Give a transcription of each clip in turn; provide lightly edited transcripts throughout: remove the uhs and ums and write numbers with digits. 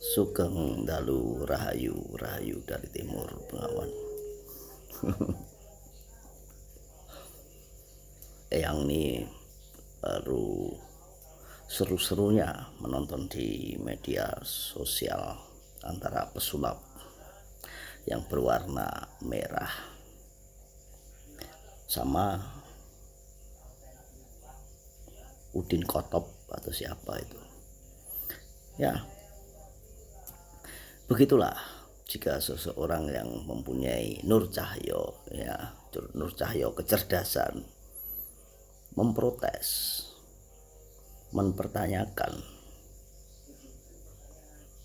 Sugeng Dalu Rahayu Rahayu dari Timur Bengawan. Yang ini baru seru-serunya menonton di media sosial antara pesulap yang berwarna merah sama Udin Kotop atau siapa itu. Ya, begitulah jika seseorang yang mempunyai nur cahyo, nur cahyo kecerdasan, memprotes, mempertanyakan,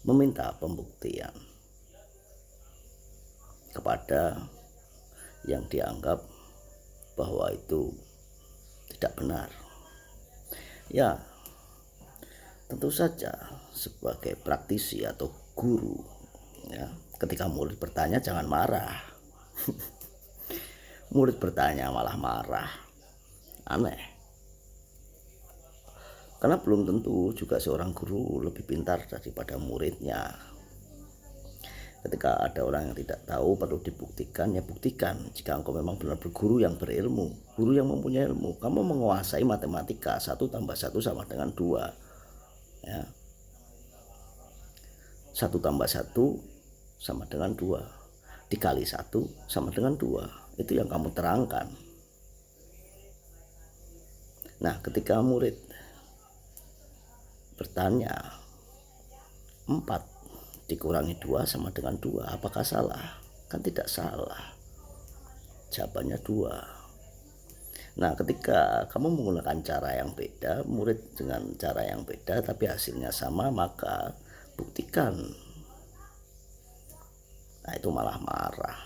meminta pembuktian kepada yang dianggap bahwa itu tidak benar. Ya, tentu saja sebagai praktisi atau guru, ketika murid bertanya jangan marah. Murid bertanya malah marah, aneh. Karena belum tentu juga seorang guru lebih pintar daripada muridnya. Ketika ada orang yang tidak tahu perlu dibuktikan, ya buktikan. Jika engkau memang benar berguru yang berilmu, guru yang mempunyai ilmu, kamu menguasai matematika, 1 tambah 1 sama dengan 2. Ya. 1 tambah 1 sama dengan 2, dikali 1 sama dengan 2. Itu yang kamu terangkan. Nah, ketika murid bertanya 4 dikurangi 2 sama dengan 2, apakah salah? Kan tidak salah, jawabannya 2. Nah, ketika kamu menggunakan cara yang beda, murid dengan cara yang beda tapi hasilnya sama, maka buktikan. Nah, itu malah marah,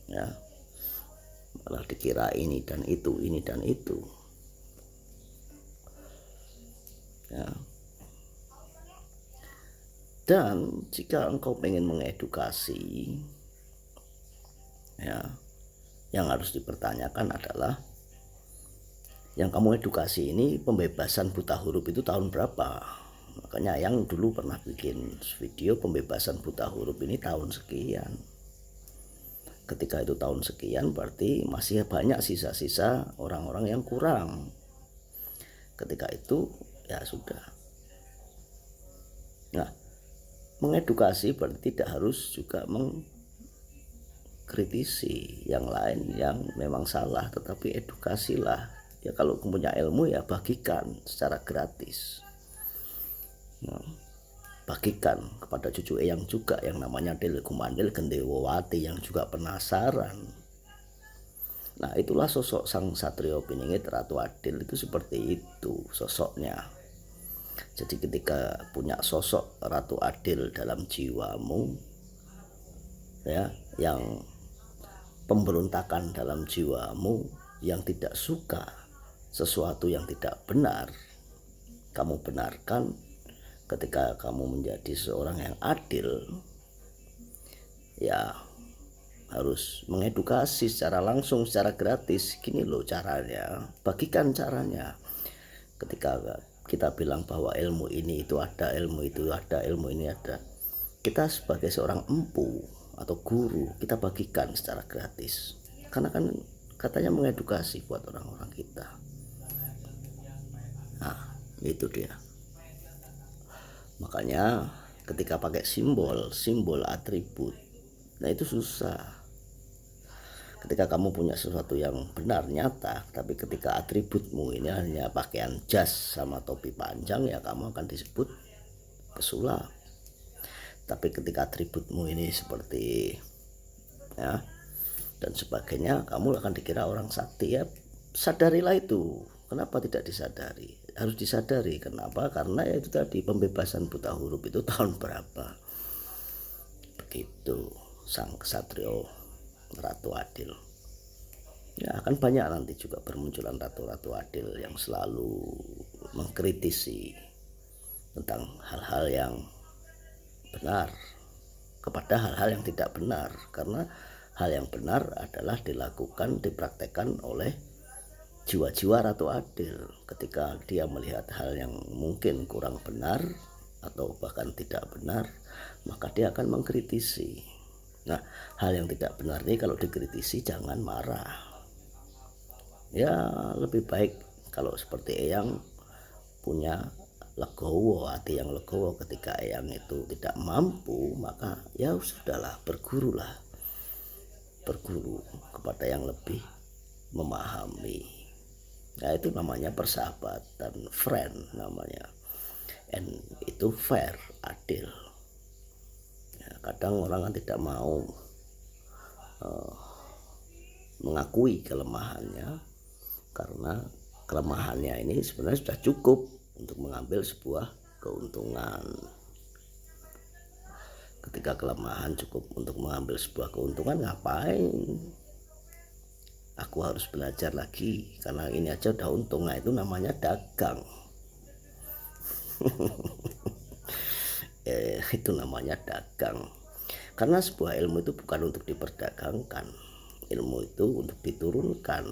ya, malah dikira ini dan itu, ini dan itu, ya. Dan jika engkau pengen mengedukasi, ya, yang harus dipertanyakan adalah yang kamu edukasi ini pembebasan buta huruf itu tahun berapa? Makanya yang dulu pernah bikin video pembebasan buta huruf ini tahun sekian. Ketika itu tahun sekian berarti masih banyak sisa-sisa orang-orang yang kurang. Ketika itu ya sudah. Nah, mengedukasi berarti tidak harus juga mengkritisi yang lain yang memang salah, tetapi edukasilah. Ya, kalau punya ilmu ya bagikan secara gratis. Nah, bagikan kepada cucu eyang juga yang namanya Del Kumandel Gendewowati yang juga penasaran. Nah, itulah sosok Sang Satrio Piningit Ratu Adil, itu seperti itu sosoknya. Jadi ketika punya sosok Ratu Adil dalam jiwamu, ya, yang pemberontakan dalam jiwamu, yang tidak suka sesuatu yang tidak benar, kamu benarkan. Ketika kamu menjadi seorang yang adil, ya harus mengedukasi secara langsung, secara gratis. Gini loh caranya, bagikan caranya. Ketika kita bilang bahwa ilmu ini itu ada, ilmu itu ada, ilmu ini ada, kita sebagai seorang empu atau guru, kita bagikan secara gratis. Karena kan katanya mengedukasi buat orang-orang kita. Nah, itu dia. Makanya ketika pakai simbol atribut, nah itu susah. Ketika kamu punya sesuatu yang benar, nyata, tapi ketika atributmu ini hanya pakaian jas sama topi panjang, ya kamu akan disebut pesulap. Tapi ketika atributmu ini seperti, ya, dan sebagainya, kamu akan dikira orang sakti. Ya, sadarilah itu. Kenapa tidak disadari? Harus disadari. Kenapa? Karena ya itu tadi, pembebasan buta huruf itu tahun berapa. Begitu Sang Ksatrio Ratu Adil. Ya, akan banyak nanti juga bermunculan ratu-ratu adil yang selalu mengkritisi tentang hal-hal yang benar kepada hal-hal yang tidak benar. Karena hal yang benar adalah dilakukan, dipraktekkan oleh jiwa-jiwa Ratu Adil. Ketika dia melihat hal yang mungkin kurang benar atau bahkan tidak benar, maka dia akan mengkritisi. Nah, hal yang tidak benar ini kalau dikritisi jangan marah. Ya lebih baik kalau seperti Eyang punya legowo, hati yang legowo ketika Eyang itu tidak mampu, maka ya sudahlah, berguru kepada yang lebih memahami. Nah itu namanya persahabatan, friend namanya, and itu fair, adil. Ya, kadang orang kan tidak mau mengakui kelemahannya, karena kelemahannya ini sebenarnya sudah cukup untuk mengambil sebuah keuntungan. Ketika kelemahan cukup untuk mengambil sebuah keuntungan, ngapain aku harus belajar lagi, karena ini aja udah untung. Nah itu namanya dagang. Itu namanya dagang. Karena sebuah ilmu itu bukan untuk diperdagangkan, ilmu itu untuk diturunkan,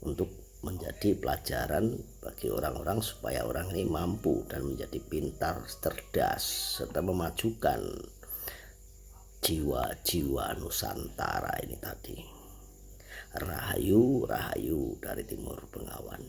untuk menjadi pelajaran bagi orang-orang supaya orang ini mampu dan menjadi pintar, cerdas, serta memajukan jiwa-jiwa Nusantara ini tadi. Rahayu, rahayu dari Timur Bengawan.